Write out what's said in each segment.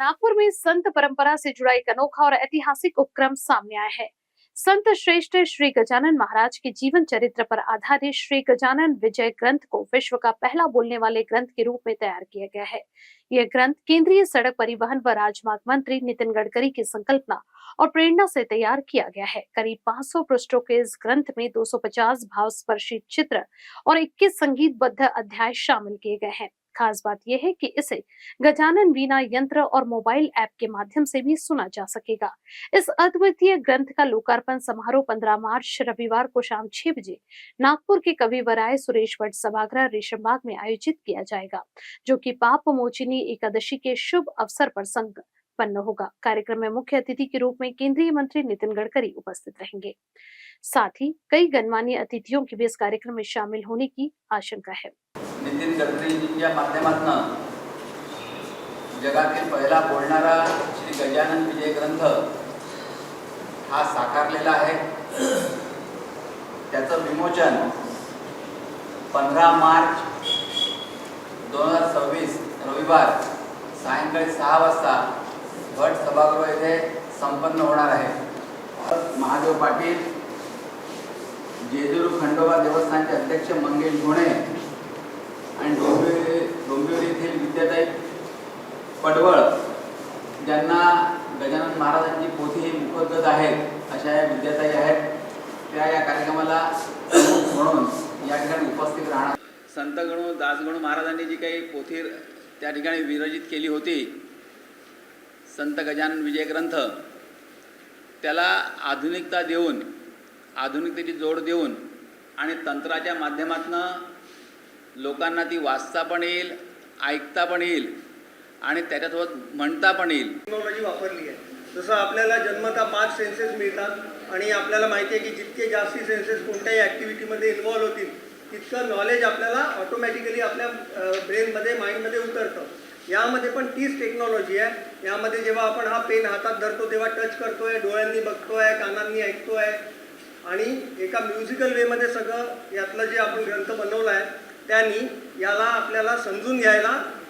नागपुर में संत परंपरा से जुड़ा एक अनोखा और ऐतिहासिक उपक्रम सामने आया है। संत श्रेष्ठ श्री गजानन महाराज के जीवन चरित्र पर आधारित श्री गजानन विजय ग्रंथ को विश्व का पहला बोलने वाले ग्रंथ के रूप में तैयार किया गया है। यह ग्रंथ केंद्रीय सड़क परिवहन व राजमार्ग मंत्री नितिन गडकरी की संकल्पना और प्रेरणा से तैयार किया गया है। करीब 500 पृष्ठों के इस ग्रंथ में 250 भावस्पर्शी चित्र और 21 संगीतबद्ध अध्याय शामिल किए गए हैं। खास बात यह है कि इसे गजानन वीणा यंत्र और मोबाइल ऐप के माध्यम से भी सुना जा सकेगा। इस अद्वितीय ग्रंथ का लोकार्पण समारोह 15 मार्च रविवार को शाम 6 बजे नागपुर के कविवराय सुरेश भट्ट सभागृह रेशमबाग में आयोजित किया जाएगा, जो कि पाप मोचिनी एकादशी के शुभ अवसर पर संपन्न होगा। कार्यक्रम में मुख्य अतिथि के रूप में केंद्रीय मंत्री नितिन गडकरी उपस्थित रहेंगे। साथ ही कई गणमान्य अतिथियों की भी इस कार्यक्रम में शामिल होने की आशंका है। नितिन गडकरींच्या माध्यमातून जगातील पहिला बोलणारा श्री गजानन विजय ग्रंथ हा साकारलेला आहे। त्याचं विमोचन 15 मार्च 2026 रविवार सायंकाळी 6 वाजता भट सभागृह येथे संपन्न होणार आहे। महादेव पाटील, जेजुरी खंडोबा देवस्थानचे अध्यक्ष मंगेश घोणे आणि डोंबिवली येथील विद्याताई पडवळ ज्यांना गजानन महाराजांची पोथी ही मुखोद्गत आहे अशा या विद्याताई आहेत, त्या या कार्यक्रमाला म्हणून या ठिकाणी उपस्थित राहणार। संत गणू दासगणू महाराजांनी जी काही पोथी त्या ठिकाणी विरचित केली होती, संत गजानन विजय ग्रंथ, त्याला आधुनिकता देऊन, आधुनिकतेची जोड देऊन आणि तंत्राच्या माध्यमातून लोकांना ती वाचता पण येईल, ऐकता पण येईल आणि त्याच्यासोबत म्हणता पण येईल। टेक्नॉलॉजी वापरली आहे। जसं आपल्याला जन्मता 5 सेन्सेस मिळतात आणि आपल्याला माहिती आहे की जितके जास्ती सेन्सेस कोणत्याही ॲक्टिव्हिटीमध्ये इन्व्हॉल्व होतील तितकं नॉलेज आपल्याला ऑटोमॅटिकली आपल्या ब्रेनमध्ये, माइंडमध्ये उतरतं। यामध्ये पण तीच टेक्नॉलॉजी आहे। यामध्ये जेव्हा आपण हा पेन हातात धरतो तेव्हा टच करतोय, डोळ्यांनी बघतोय, कानांनी ऐकतोय आणि एका म्युझिकल वेमध्ये सगळं यातलं जे आपण ग्रंथ बनवला आहे त्यांनी याला आपल्याला समजून घ्यायला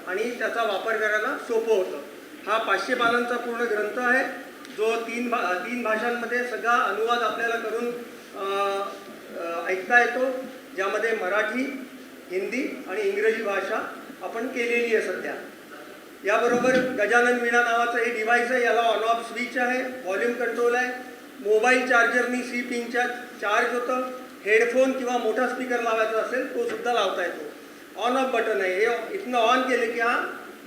आणि त्याचा वापर करायला सोपं होतं। हा 500 पानांचा पूर्ण ग्रंथ आहे, जो तीन भाषांमध्ये सगळा अनुवाद आपल्याला करून ऐकता येतो, ज्यामध्ये मराठी, हिंदी आणि इंग्रजी भाषा आपण केलेली आहे सध्या। याबरोबर गजानन वीणा नावाचं हे डिव्हाइस आहे, याला ऑन ऑफ स्विच आहे, व्हॉल्यूम कंट्रोल आहे, मोबाईल चार्जरनी C पिनच्या चार्ज होतं, हेडफोन किंवा मोठा स्पीकर लावायचा असेल तो सुद्धा लावता येतो। ऑन ऑफ बटन आहे, हे इथनं ऑन केले की हा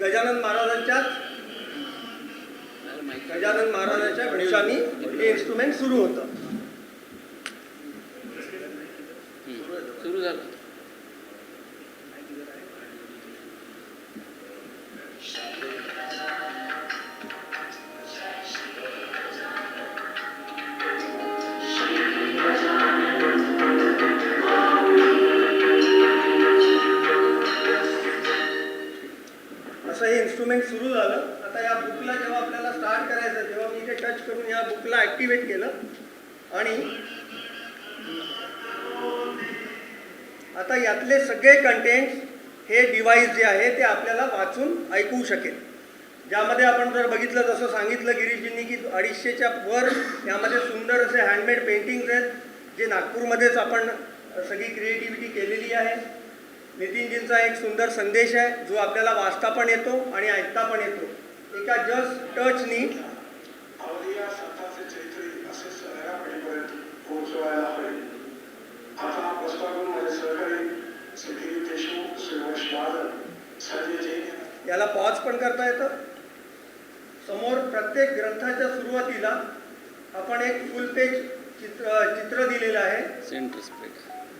गजानन महाराजांच्या घोषानी हे इन्स्ट्रुमेंट सुरू होतं। सुरू झालं। हे इन्स्ट्रुमेंट सुरू झालं। आता या बुकला जेव्हा आपल्याला स्टार्ट करायचं तेव्हा मी इथे टच करून या बुकला ॲक्टिवेट केलं आणि आता यातले सगळे कंटेंट्स हे डिव्हाइस जे आहे ते आपल्याला वाचून ऐकू शकेल। ज्यामध्ये आपण जर बघितलं, जसं सांगितलं गिरीशजींनी की 250च्या वर यामध्ये सुंदर असे हँडमेड पेंटिंग्स आहेत, जे नागपूरमध्येच आपण सगळी क्रिएटिव्हिटी केलेली आहे। नितीनजींचा एक सुंदर संदेश आहे जो आपल्याला वाचता पण येतो आणि ऐकता पण येतो। एका जस्ट टचनी याला पॉज पण करता येतं। समोर प्रत्येक ग्रंथाच्या सुरुवातीला आपण एक फुल पेज चित्र दिलेलं आहे, सेंटर स्प्रेड,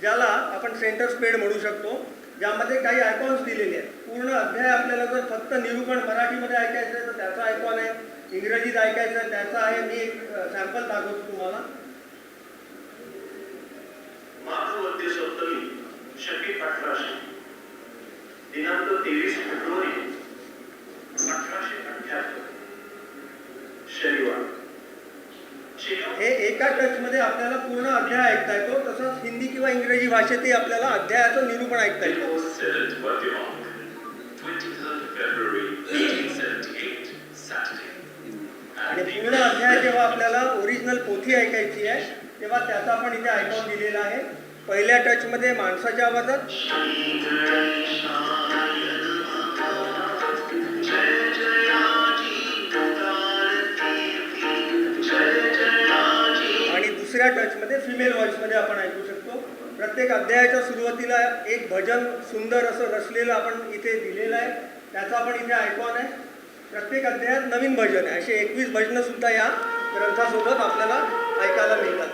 ज्याला आपण सेंटर स्प्रेड म्हणू शकतो, ज्यामध्ये काही आयकॉन्स दिलेले आहेत। पूर्ण अध्याय आपल्याला जर फक्त निरूपण मराठीमध्ये ऐकायचं आहे तर त्याचा आयकॉन आहे, इंग्रजीत ऐकायचं आहे त्याचा आहे। मी एक सॅम्पल दाखवतो तुम्हाला। मातृवद्य सप्तमी शके 1800 दिनांक 23 फेब्रुवारी 1878 शनिवार। हे एका टचमध्ये आपल्याला पूर्ण अध्याय ऐकता येतो। तसंच हिंदी किंवा इंग्रजी भाषेतही आपल्याला अध्यायाचं निरूपण ऐकता येतं। आणि पूर्ण अध्याय जेव्हा आपल्याला ओरिजिनल पोथी ऐकायची आहे तेव्हा त्याचा आपण इथे आयकॉन दिलेला आहे. पहिल्या टचमध्ये माणसाच्या आवाजात, आणि दुसऱ्या टचमध्ये फिमेल व्हॉइसमध्ये आपण ऐकू शकतो. प्रत्येक अध्यायाच्या सुरुवातीला एक भजन सुंदर असं रचलेलं आपण इथे दिलेलं आहे, त्याचा आपण इथे आयकॉन आहे. प्रत्येक अध्यायात नवीन भजन आहे. असे 21 भजनं सुद्धा या ग्रंथासोबत आपल्याला ऐकायला मिळतात.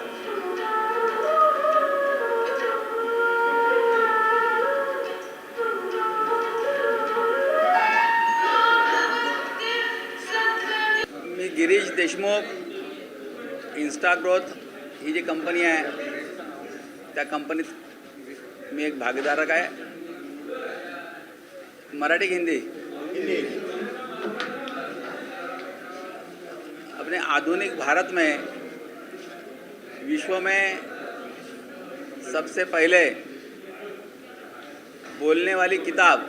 मी गिरीश देशमुख, इन्स्टाग्रोथ ही जी कंपनी आहे त्या कंपनीत मी एक भागीदारक आहे. मराठी की हिंदी? अपने आधुनिक भारत में विश्व में सबसे पहले बोलने वाली किताब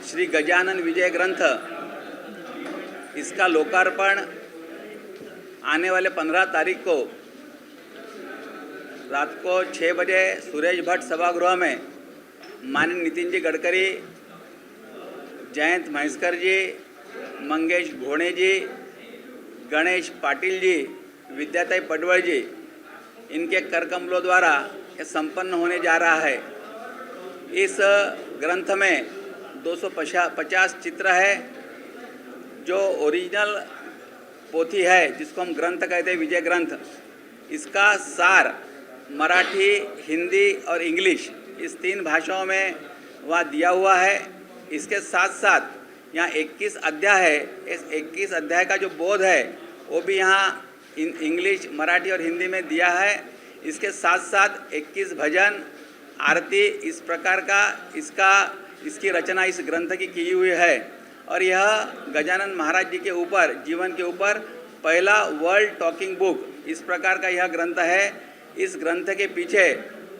श्री गजानन विजय ग्रंथ, इसका लोकार्पण आने वाले 15 तारीख को रात को 6 बजे सुरेश भट्ट सभागृह में माननीय नितिन जी गडकरी, जयंत महेश्कर जी, मंगेश घोणे जी, गणेश पाटिल जी, विद्याताई पडवळ जी, इनके करकमलों द्वारा ये संपन्न होने जा रहा है. इस ग्रंथ में 250 चित्र है. जो ओरिजिनल पोथी है जिसको हम ग्रंथ कहते हैं, विजय ग्रंथ, इसका सार मराठी, हिंदी और इंग्लिश इस 3 भाषाओं में वहाँ दिया हुआ है. इसके साथ साथ यहाँ 21 अध्याय है. इस 21 अध्याय का जो बोध है वो भी यहाँ इंग्लिश, मराठी और हिंदी में दिया है. इसके साथ साथ 21 भजन, आरती, इस प्रकार का इसकी रचना इस ग्रंथ की हुई है. और यह गजानन महाराज जी के ऊपर, जीवन के ऊपर पहला वर्ल्ड टॉकिंग बुक, इस प्रकार का यह ग्रंथ है. इस ग्रंथ के पीछे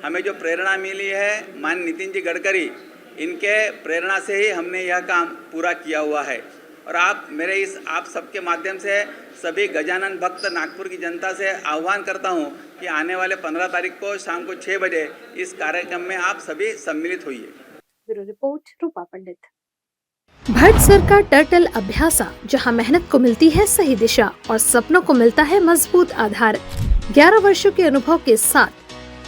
हमें जो प्रेरणा मिली है माननीय नितिन जी गडकरी, इनके प्रेरणा से ही हमने यह काम पूरा किया हुआ है. और आप सबके माध्यम से सभी गजानन भक्त नागपुर की जनता से आह्वान करता हूं कि आने वाले 15 तारीख को शाम को 6 बजे इस कार्यक्रम में आप सभी सम्मिलित होइए. ब्यूरो रिपोर्ट, रूपा पंडित. भट्ट सर का टर्टल अभ्यासा, जहां मेहनत को मिलती है सही दिशा और सपनों को मिलता है मजबूत आधार. 11 वर्षों के अनुभव के साथ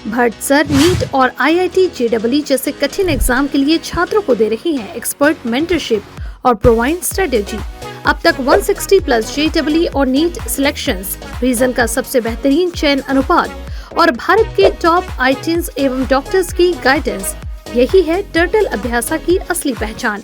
भट्ट सर नीट और IIT JEE जैसे कठिन एग्जाम के लिए छात्रों को दे रही हैं एक्सपर्ट मेंटरशिप और प्रोवाइड स्ट्रेटेजी. अब तक 160 प्लस JEE और नीट सिलेक्शंस, रीजन का सबसे बेहतरीन चयन अनुपात और भारत के टॉप IITs एवं डॉक्टर्स की गाइडेंस, यही है टर्टल अभ्यासा की असली पहचान.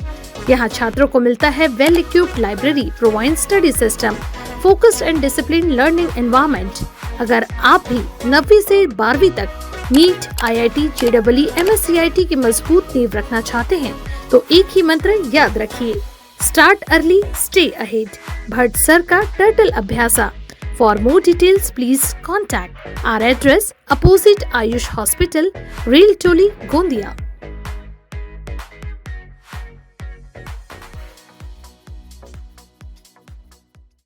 यहाँ छात्रों को मिलता है well equipped library, provide study system, focused and discipline learning environment. अगर आप भी 9वीं से 12वीं तक नीट, IIT JEE, MSCIT की मजबूत नींव रखना चाहते हैं तो एक ही मंत्र याद रखिए: start early, stay ahead. Bhatt sir का टर्टल अभ्यासा. For more details please contact our address, opposite Ayush hospital, Railtoli, Gondia.